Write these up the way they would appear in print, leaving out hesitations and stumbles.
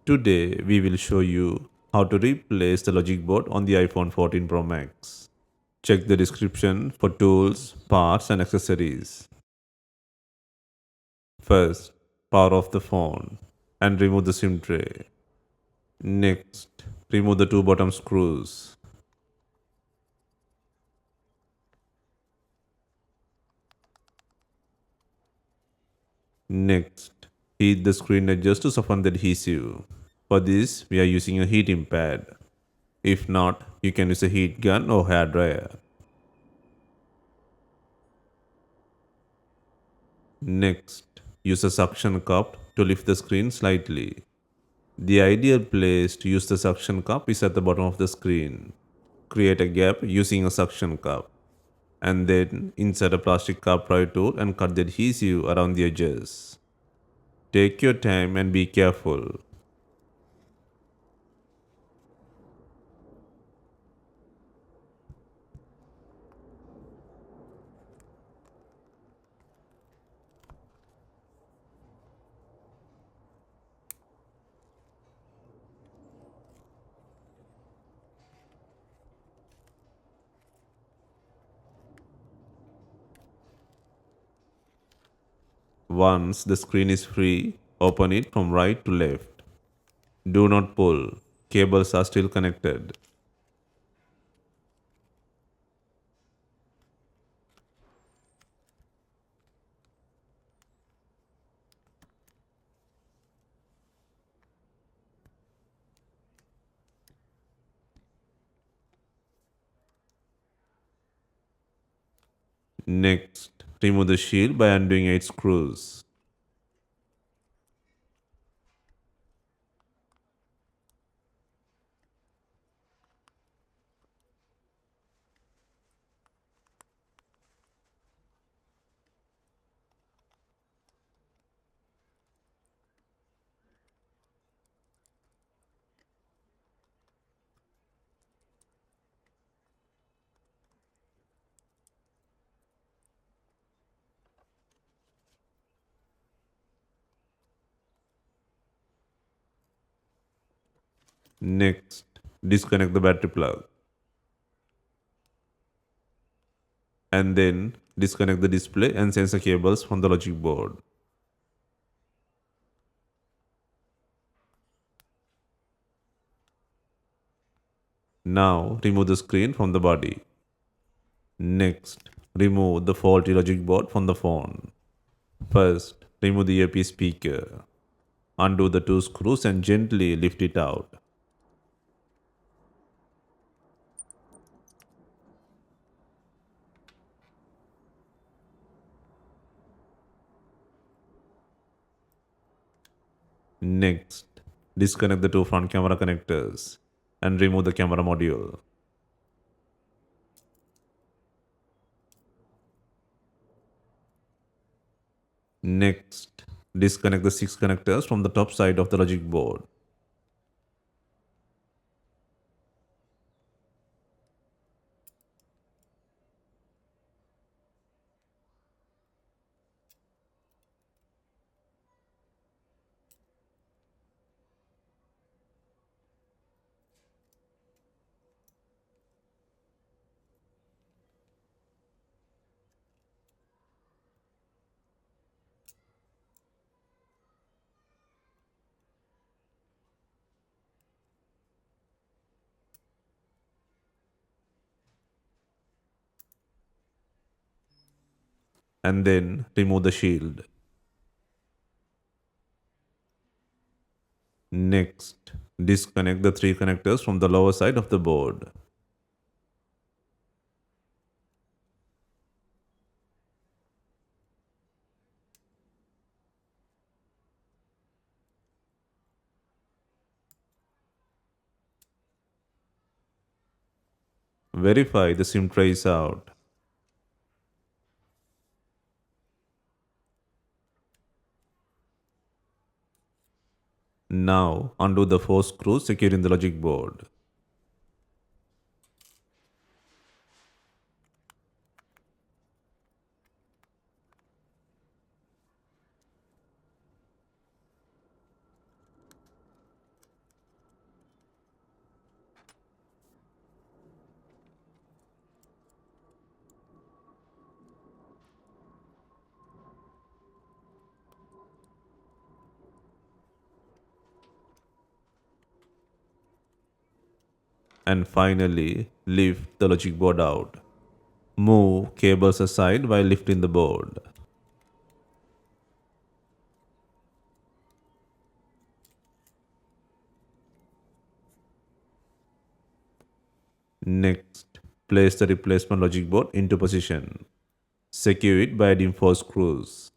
Today we will show you how to replace the logic board on the iPhone 14 Pro Max. Check the description for tools, parts and accessories. First, power off the phone and remove the SIM tray. Next, remove the two bottom screws. Next, heat the screen edges to soften the adhesive. For this, we are using a heating pad. If not, you can use a heat gun or hair dryer. Next, use a suction cup to lift the screen slightly. The ideal place to use the suction cup is at the bottom of the screen. Create a gap using a suction cup and then insert a plastic cup pry tool and cut the adhesive around the edges. Take your time and be careful. Once the screen is free, open it from right to left. Do not pull, cables are still connected. Next, remove the shield by undoing 8 screws. Next, disconnect the battery plug and then disconnect the display and sensor cables from the logic board. Now, remove the screen from the body. Next, remove the faulty logic board from the phone. First, remove the earpiece speaker. Undo the two screws and gently lift it out. Next, disconnect the two front camera connectors and remove the camera module. Next, disconnect the 6 connectors from the top side of the logic board. And then remove the shield. Next, disconnect the 3 connectors from the lower side of the board. Verify the SIM tray is out. Now, undo the 4 screws securing the logic board. And finally, lift the logic board out. Move cables aside while lifting the board. Next, place the replacement logic board into position. Secure it by adding 4 screws.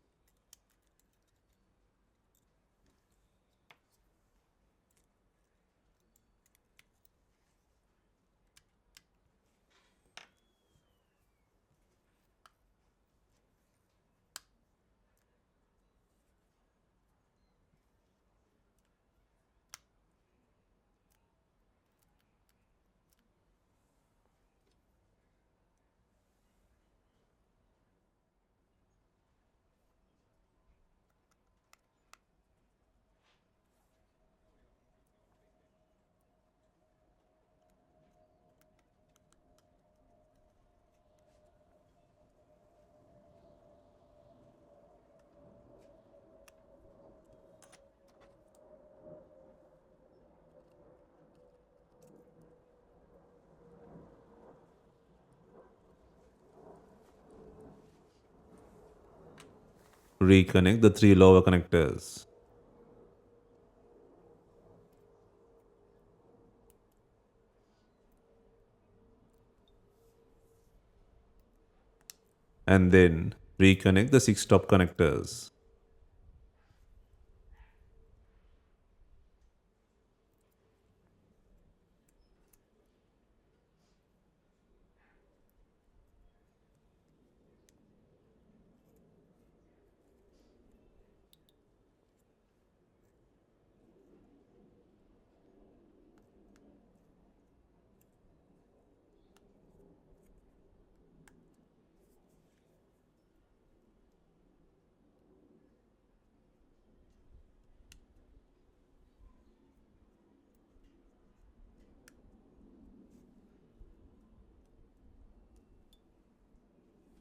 Reconnect the 3 lower connectors. And then reconnect the 6 top connectors.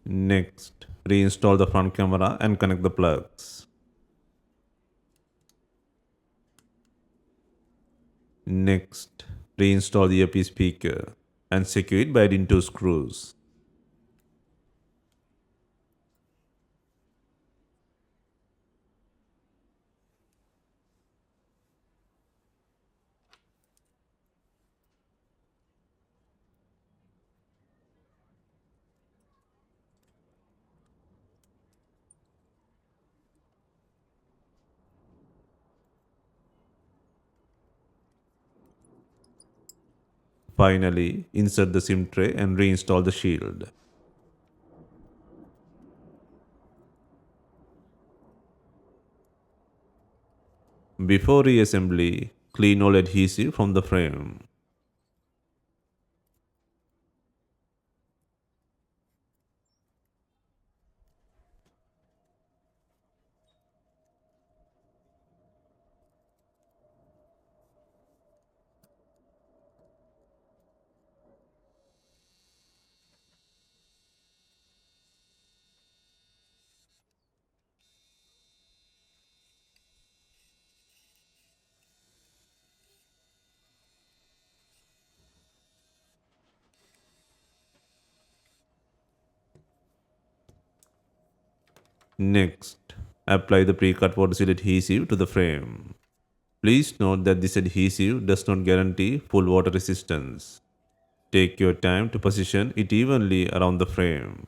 Next, reinstall the front camera and connect the plugs. Next, reinstall the earpiece speaker and secure it by adding 2 screws. Finally, insert the SIM tray and reinstall the shield. Before reassembly, clean all adhesive from the frame. Next, apply the pre-cut water seal adhesive to the frame. Please note that this adhesive does not guarantee full water resistance. Take your time to position it evenly around the frame.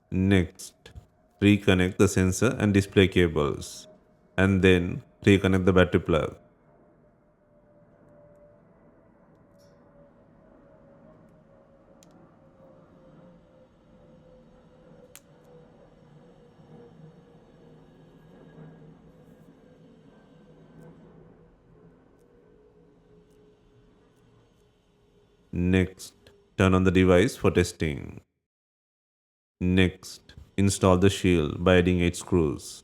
Next, Reconnect the sensor and display cables, and then reconnect the battery plug. Next, turn on the device for testing. Next, install the shield by adding 8 screws.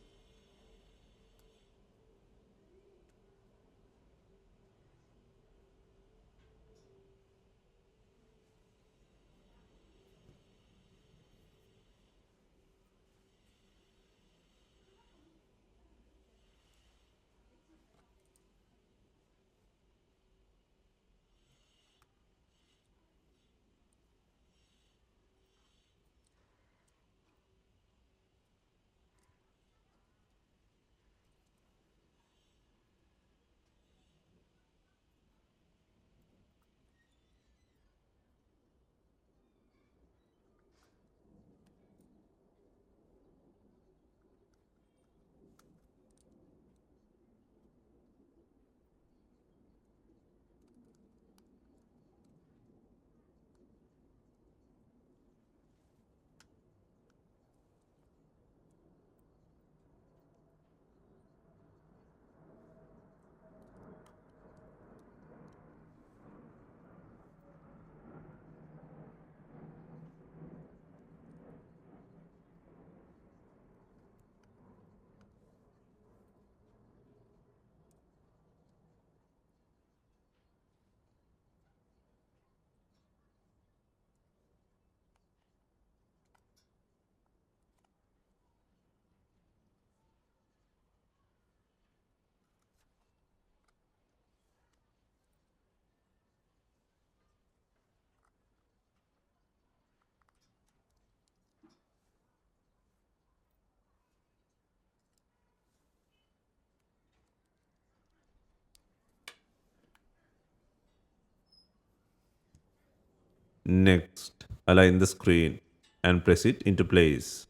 Next, align the screen and press it into place.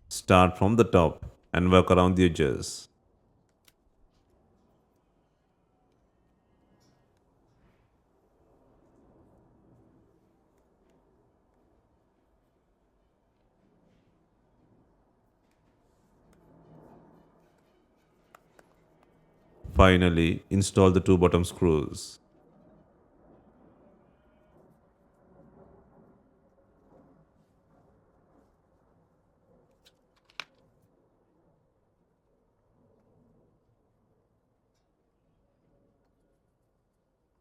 Start from the top and work around the edges. Finally, install the two bottom screws.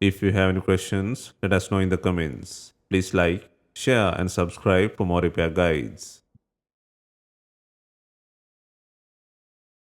If you have any questions, let us know in the comments. Please like, share, and subscribe for more repair guides.